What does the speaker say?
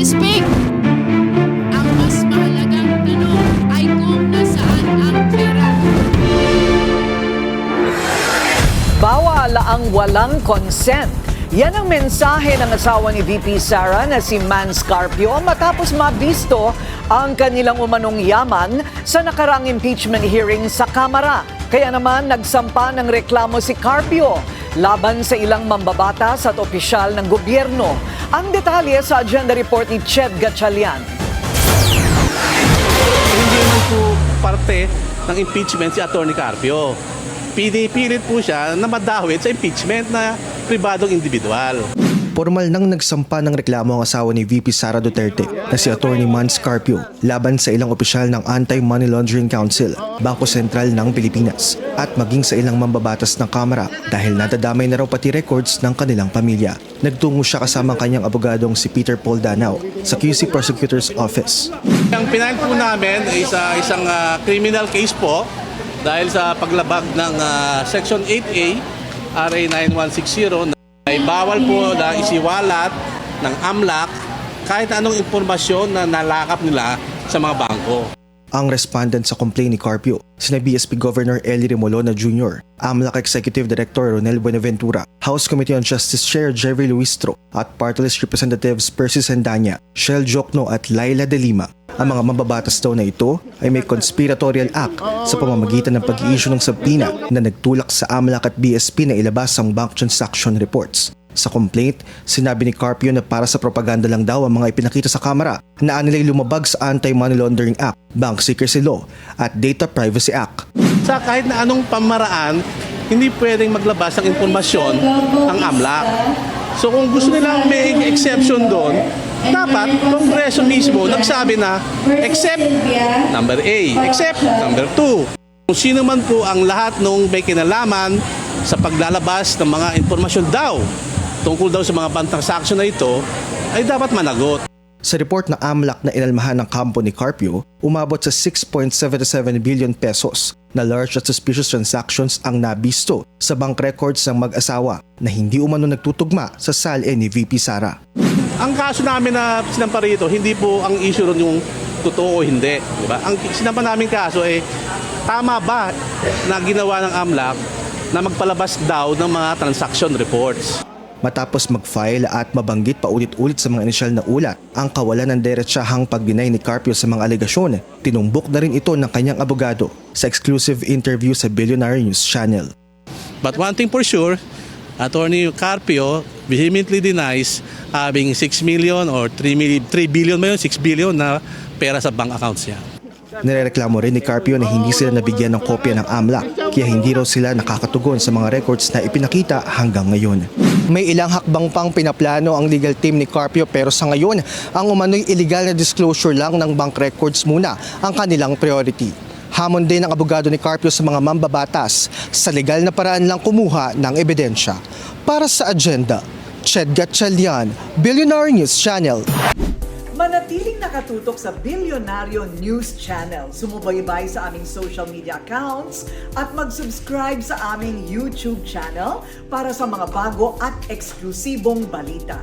to speak. Ang mas mahalagang tanong ay kung nasaan ang pera. Bawal ang walang consent. Yan ang mensahe ng asawa ni VP Sara na si Man Scarpio matapos mabisto ang kanilang umanong yaman sa nakaraang impeachment hearing sa Kamara. Kaya naman nagsampa ng reklamo si Carpio laban sa ilang mambabatas at opisyal ng gobyerno. Ang detalye sa agenda report ni Ched Gatchalian. Hindi naman po parte ng impeachment si Atty. Carpio. Pinipilit po siya na madawit sa impeachment na pribadong individual. Formal nang nagsampa ng reklamo ang asawa ni VP Sara Duterte na si Atty. Man Scarpio laban sa ilang opisyal ng Anti-Money Laundering Council, Bangko Sentral ng Pilipinas at maging sa ilang mambabatas ng Kamara dahil nadadamay na raw pati records ng kanilang pamilya. Nagtungo siya kasama ang kanyang abogadong si Peter Paul Danao sa QC Prosecutor's Office. Ang pinail po namin ay isang criminal case po dahil sa paglabag ng Section 8A RA 9160 na ay bawal po na isiwalat ng AMLAC kahit anong impormasyon na nalakap nila sa mga bangko. Ang respondent sa complaint ni Carpio, sina BSP Governor Eli Remolona Jr., AMLAC Executive Director Ronel Buenaventura, House Committee on Justice Chair Jerry Luistro at Party List Representatives Percy Sendanya, Shel Jokno at Laila De Lima. Ang mga mambabatas daw na ito ay may conspiratorial act sa pamamagitan ng pag-i-issue ng subpoena na nagtulak sa AMLAC at BSP na ilabas ang bank transaction reports. Sa complaint, sinabi ni Carpio na para sa propaganda lang daw ang mga ipinakita sa Kamara na anilay lumabag sa Anti-Money Laundering Act, Bank Secrecy Law at Data Privacy Act. Sa kahit na anong pamaraan, hindi pwedeng maglabas ng impormasyon ang AMLAC. So kung gusto nilang may exception doon, dapat Kongreso mismo nagsabi na except number A, except number 2. Kung sino man po ang lahat nung may kinalaman sa paglalabas ng mga impormasyon daw tungkol daw sa mga bank transaction na ito ay dapat managot. Sa report na AMLAC na inalmahan ng kampo ni Carpio, umabot sa 6.77 billion pesos na large at suspicious transactions ang nabisto sa bank records ng mag-asawa na hindi umano nagtutugma sa SALE ni VP Sara. Ang kaso namin na sinampa rito, hindi po ang issue ron yung totoo o hindi. Diba? Ang sinampa namin kaso ay tama ba na ginawa ng AMLAC na magpalabas daw ng mga transaction reports. Matapos mag-file at mabanggit paulit-ulit sa mga inisyal na ulat ang kawalan ng diretsahang pagdinay ni Carpio sa mga alegasyon, tinumbok na rin ito ng kanyang abogado sa exclusive interview sa Billionaire News Channel. But one thing for sure, Atty. Carpio vehemently denies having 6 million or 3 billion ba yun? 6 billion na pera sa bank accounts niya. Nirereklamo rin ni Carpio na hindi sila nabigyan ng kopya ng AMLAC kaya hindi raw sila nakakatugon sa mga records na ipinakita hanggang ngayon. May ilang hakbang pang pinaplano ang legal team ni Carpio pero sa ngayon, ang umano'y illegal na disclosure lang ng bank records muna ang kanilang priority. Hamon din ang abogado ni Carpio sa mga mambabatas sa legal na paraan lang kumuha ng ebidensya. Para sa agenda, Ched Gatchalian, Billionaire News Channel. Manatiling nakatutok sa Bilyonaryo News Channel. Sumubaybay sa aming social media accounts at mag-subscribe sa aming YouTube channel para sa mga bago at eksklusibong balita.